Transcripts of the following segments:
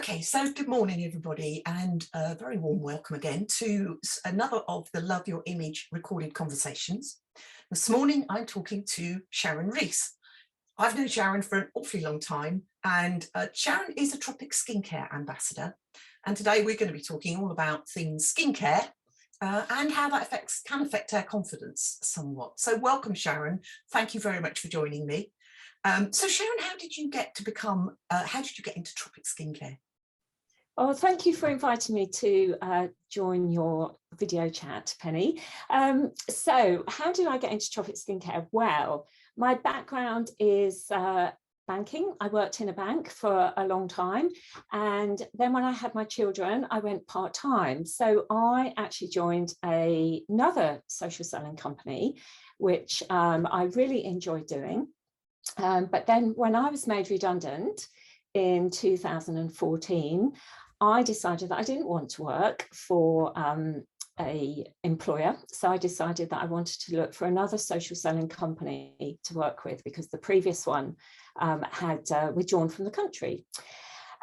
Okay, so good morning, everybody, and a very warm welcome again to another of the Love Your Image recorded conversations. This morning, I'm talking to Sharon Rees. I've known Sharon for an awfully long time, and Sharon is a Tropic Skincare ambassador. And today we're going to be talking all about things skincare and how that can affect our confidence somewhat. So welcome, Sharon. Thank you very much for joining me. So Sharon, how did you get into Tropic Skincare? Oh, thank you for inviting me to join your video chat, Penny. So how did I get into Tropic Skincare? Well, my background is banking. I worked in a bank for a long time. And then when I had my children, I went part-time. So I actually joined another social selling company, which I really enjoyed doing. But then when I was made redundant in 2014, I decided that I didn't want to work for a employer. So I decided that I wanted to look for another social selling company to work with because the previous one had withdrawn from the country.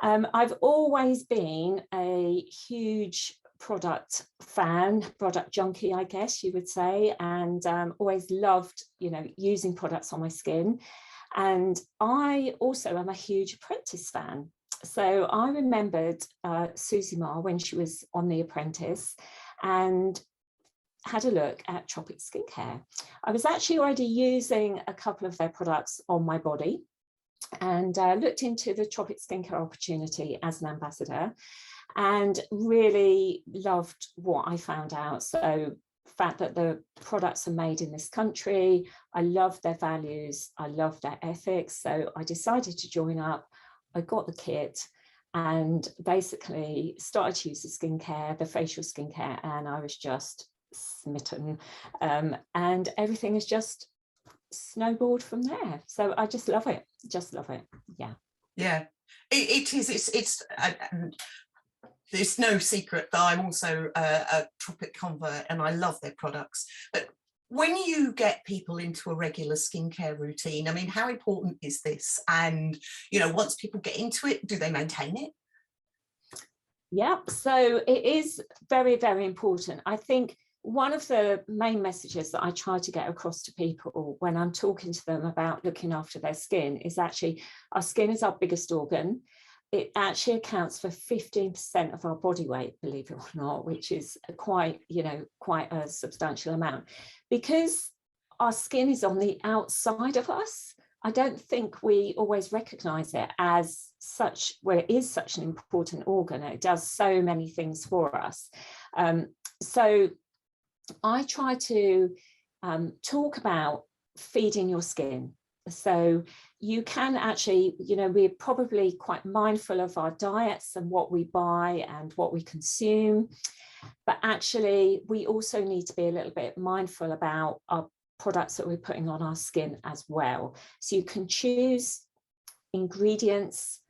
I've always been a huge product fan, product junkie, I guess you would say, and always loved, using products on my skin. And I also am a huge Apprentice fan. So I remembered Susie Ma when she was on The Apprentice and had a look at Tropic Skincare. I was actually already using a couple of their products on my body and looked into the Tropic Skincare opportunity as an ambassador and really loved what I found out. So the fact that the products are made in this country, I love their values, I love their ethics. So I decided to join up. I got the kit and basically started to use the skincare, the facial skincare, and I was just smitten. And everything is just snowballed from there. So I just love it. Just love it. Yeah. Yeah, it is. It's no secret that I'm also a Tropic convert and I love their products. But when you get people into a regular skincare routine, I mean, how important is this? And, once people get into it, do they maintain it? Yeah, so it is very, very important. I think one of the main messages that I try to get across to people when I'm talking to them about looking after their skin is actually our skin is our biggest organ. It actually accounts for 15% of our body weight, believe it or not, which is quite a substantial amount. Because our skin is on the outside of us, I don't think we always recognize it as such, where it is such an important organ. It does so many things for us. So I try to talk about feeding your skin. So you can actually, we're probably quite mindful of our diets and what we buy and what we consume. But actually, we also need to be a little bit mindful about our products that we're putting on our skin as well. So you can choose ingredients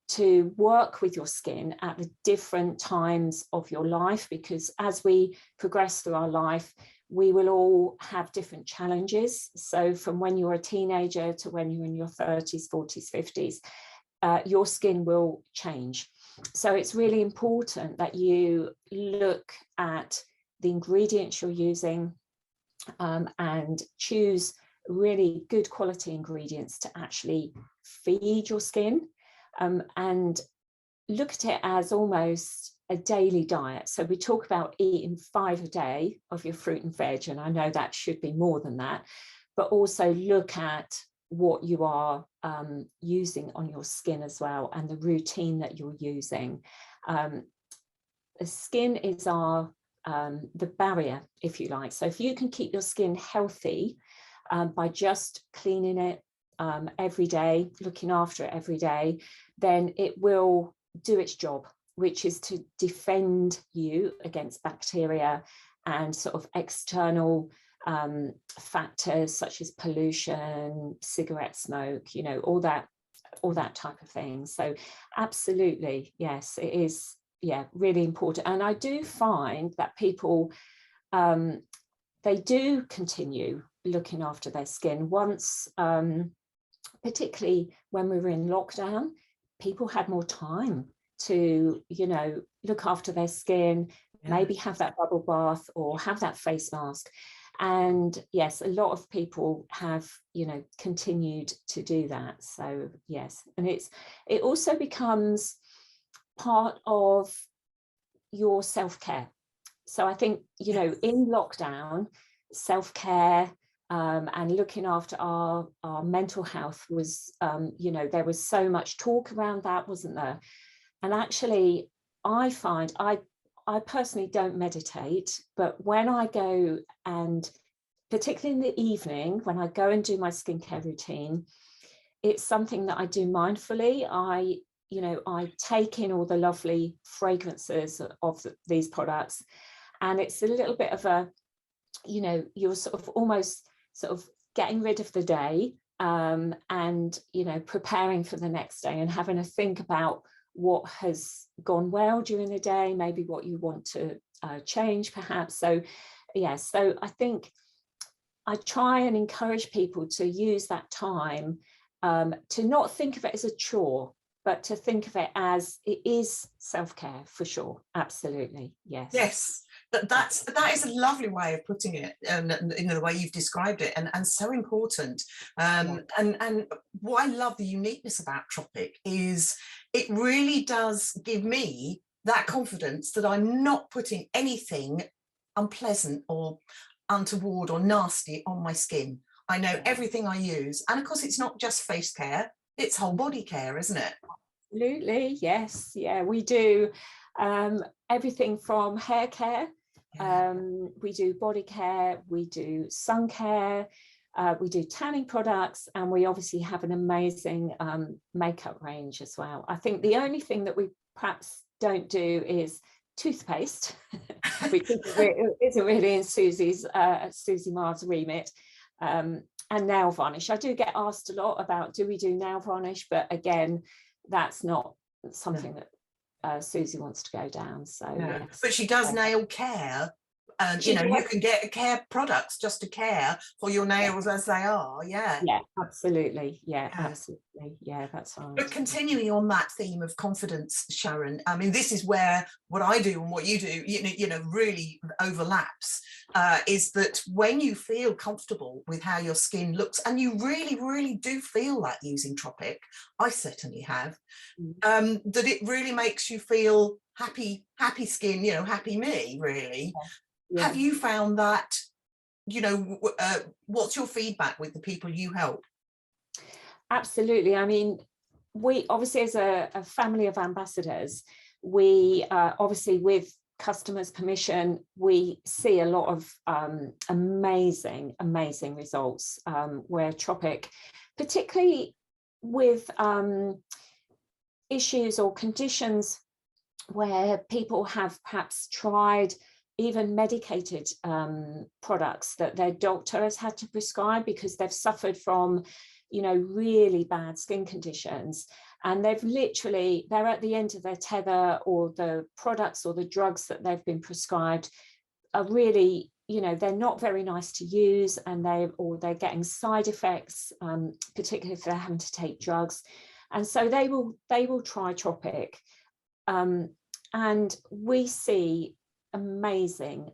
to work with your skin at the different times of your life, because as we progress through our life, we will all have different challenges. So from when you're a teenager to when you're in your 30s, 40s, 50s, your skin will change. So it's really important that you look at the ingredients you're using and choose really good quality ingredients to actually feed your skin, and look at it as almost a daily diet. So we talk about eating 5 a day of your fruit and veg, and I know that should be more than that, but also look at what you are using on your skin as well, and the routine that you're using. The skin is the barrier, if you like. So if you can keep your skin healthy by just cleaning it every day, looking after it every day, then it will do its job, which is to defend you against bacteria and sort of external factors such as pollution, cigarette smoke, all that type of thing. So absolutely, yes, it is, really important. And I do find that people, they do continue looking after their skin once, particularly when we were in lockdown, people had more time to, you know, look after their skin, maybe have that bubble bath or have that face mask. And yes, a lot of people have, you know, continued to do that. So yes, and it also becomes part of your self-care. So I think, you know, in lockdown, self-care and looking after our mental health was, you know, there was so much talk around that, wasn't there? And actually, I find I personally don't meditate, but when I go, and particularly in the evening, when I go and do my skincare routine, it's something that I do mindfully. You know, I take in all the lovely fragrances of these products, and it's a little bit of a, you know, you're sort of almost sort of getting rid of the day, and, you know, preparing for the next day and having a think about what has gone well during the day, maybe what you want to change perhaps. So yes, so I think I try and encourage people to use that time to not think of it as a chore, but to think of it as it is self-care for sure. Absolutely. Yes. That is a lovely way of putting it, and you know, the way you've described it, and so important. And what I love, the uniqueness about Tropic, is it really does give me that confidence that I'm not putting anything unpleasant or untoward or nasty on my skin. I know everything I use, and of course it's not just face care, it's whole body care, isn't it? Absolutely, yes. Yeah, we do everything from hair care, we do body care, we do sun care, we do tanning products, and we obviously have an amazing makeup range as well. I think the only thing that we perhaps don't do is toothpaste, which isn't really in Susie Marr's remit, and nail varnish. I do get asked a lot about, do we do nail varnish? But again, that's not something that Susie wants to go down. So yes. But she does nail care. You know, you can get care products just to care for your nails as they are. Yeah, absolutely. Absolutely. Yeah, that's right. But continuing on that theme of confidence, Sharon, I mean, this is where what I do and what you do, you know, really overlaps. Is that when you feel comfortable with how your skin looks, and you really, really do feel that using Tropic, I certainly have, that it really makes you feel happy skin, you know, happy me, really. Have you found that, you know, what's your feedback with the people you help? Absolutely. I mean, we obviously, as a family of ambassadors, we obviously, with customers' permission, we see a lot of amazing results where Tropic, particularly with issues or conditions where people have perhaps tried even medicated products that their doctor has had to prescribe because they've suffered from, you know, really bad skin conditions, and they're at the end of their tether, or the products or the drugs that they've been prescribed are really, you know, they're not very nice to use, and they're getting side effects, particularly if they're having to take drugs, and so they will try Tropic, and we see amazing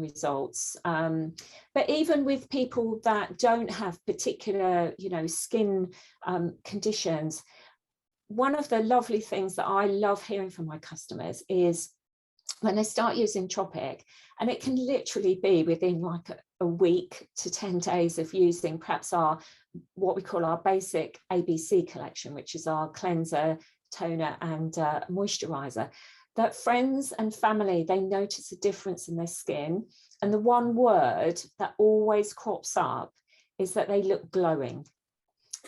results, but even with people that don't have particular, you know, skin conditions, one of the lovely things that I love hearing from my customers is when they start using Tropic, and it can literally be within like a week to 10 days of using perhaps what we call our basic ABC collection, which is our cleanser, toner and moisturizer, that friends and family, they notice a difference in their skin. And the one word that always crops up is that they look glowing.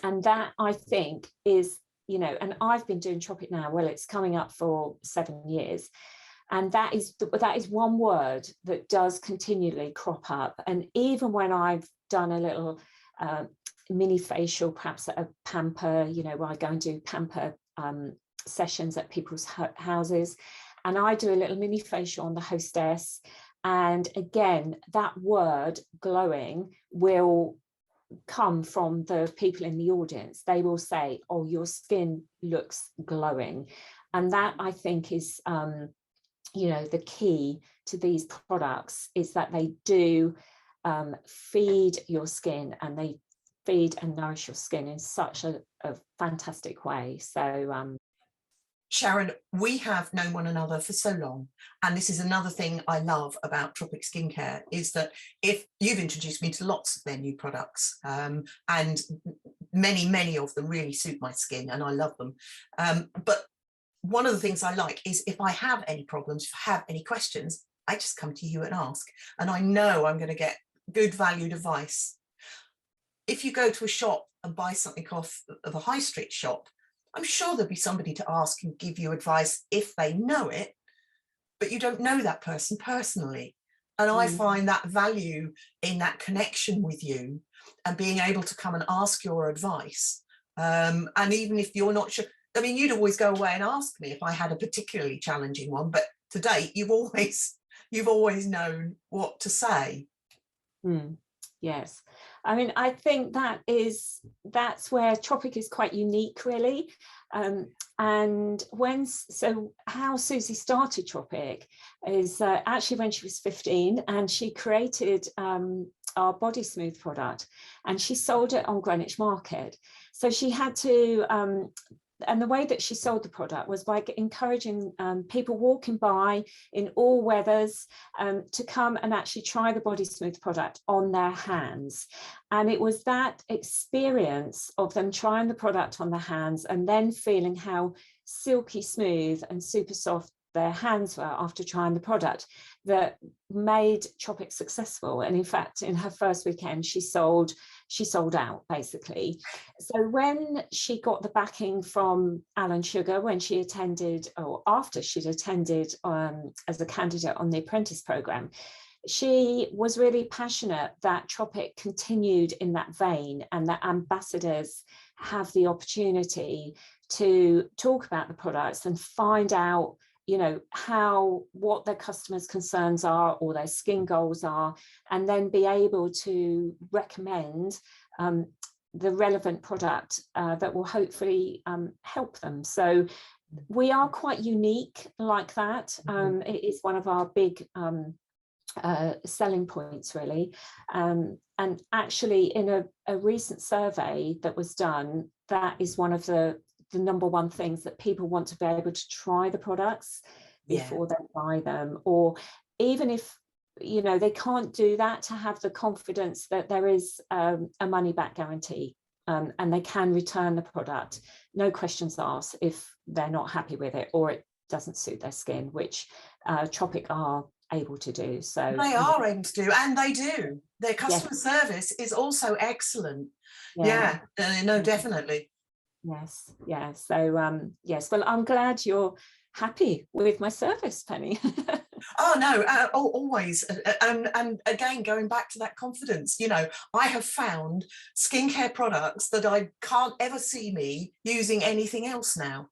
And that, I think, is, you know, and I've been doing Tropic now, well, it's coming up for 7 years. And that is one word that does continually crop up. And even when I've done a little mini facial, perhaps at a pamper, you know, where I go and do pamper sessions at people's houses, and I do a little mini facial on the hostess, and again that word glowing will come from the people in the audience. They will say, oh, your skin looks glowing. And that, I think, is you know, the key to these products, is that they do feed your skin, and they feed and nourish your skin in such a fantastic way. So Sharon, we have known one another for so long, and this is another thing I love about Tropic Skincare, is that if you've introduced me to lots of their new products, and many of them really suit my skin and I love them, but one of the things I like is if I have any problems, if I have any questions, I just come to you and ask, and I know I'm going to get good valued advice. If you go to a shop and buy something off of a high street shop, I'm sure there'll be somebody to ask and give you advice if they know it, but you don't know that person personally. And I find that value in that connection with you and being able to come and ask your advice. And even if you're not sure, I mean, you'd always go away and ask me if I had a particularly challenging one, but to date, you've always known what to say. Yes, I mean, I think that's where Tropic is quite unique, really. And how Susie started Tropic is actually when she was 15, and she created our Body Smooth product, and she sold it on Greenwich Market. So she had to, and the way that she sold the product was by encouraging people walking by in all weathers to come and actually try the Body Smooth product on their hands. And it was that experience of them trying the product on their hands and then feeling how silky smooth and super soft their hands were after trying the product that made Tropic successful. And in fact, in her first weekend, she sold out, basically. So when she got the backing from Alan Sugar, when she attended, or after she'd attended as a candidate on the apprentice programme, she was really passionate that Tropic continued in that vein, and that ambassadors have the opportunity to talk about the products and find out, you know, what their customers' concerns are or their skin goals are, and then be able to recommend the relevant product that will hopefully help them. So we are quite unique like that. It is one of our big selling points, really. And actually, in a recent survey that was done, that is one of the number one things that people want, to be able to try the products before they buy them, or even if, you know, they can't do that, to have the confidence that there is a money back guarantee, and they can return the product, no questions asked, if they're not happy with it or it doesn't suit their skin, which Tropic are able to do. So they are able to do, and they do. Their customer service is also excellent. No, definitely. Yes. So yes, well, I'm glad you're happy with my service, Penny. Oh no, always. And again, going back to that confidence, you know, I have found skincare products that I can't ever see me using anything else now.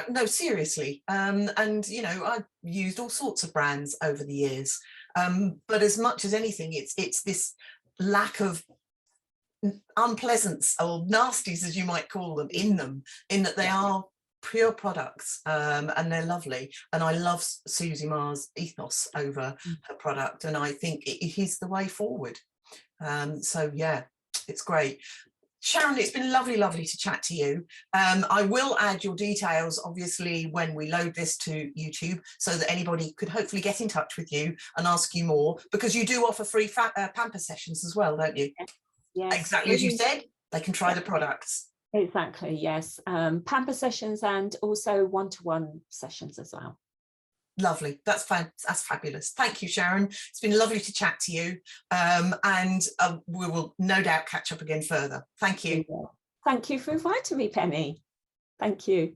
No, seriously. And you know, I've used all sorts of brands over the years, but as much as anything, it's this lack of unpleasance or nasties, as you might call them, in that they are pure products, and they're lovely. And I love Susie Marr's ethos over her product, and I think it is the way forward. So yeah, it's great. Sharon, it's been lovely to chat to you. I will add your details, obviously, when we load this to YouTube, so that anybody could hopefully get in touch with you and ask you more, because you do offer free pamper sessions as well, don't you? Yes. Exactly as you said, they can try the products. Exactly, yes. Pamper sessions, and also one-to-one sessions as well. Lovely. That's fabulous. Thank you, Sharon. It's been lovely to chat to you, and we will no doubt catch up again further. Thank you. Thank you for inviting me, Penny. Thank you.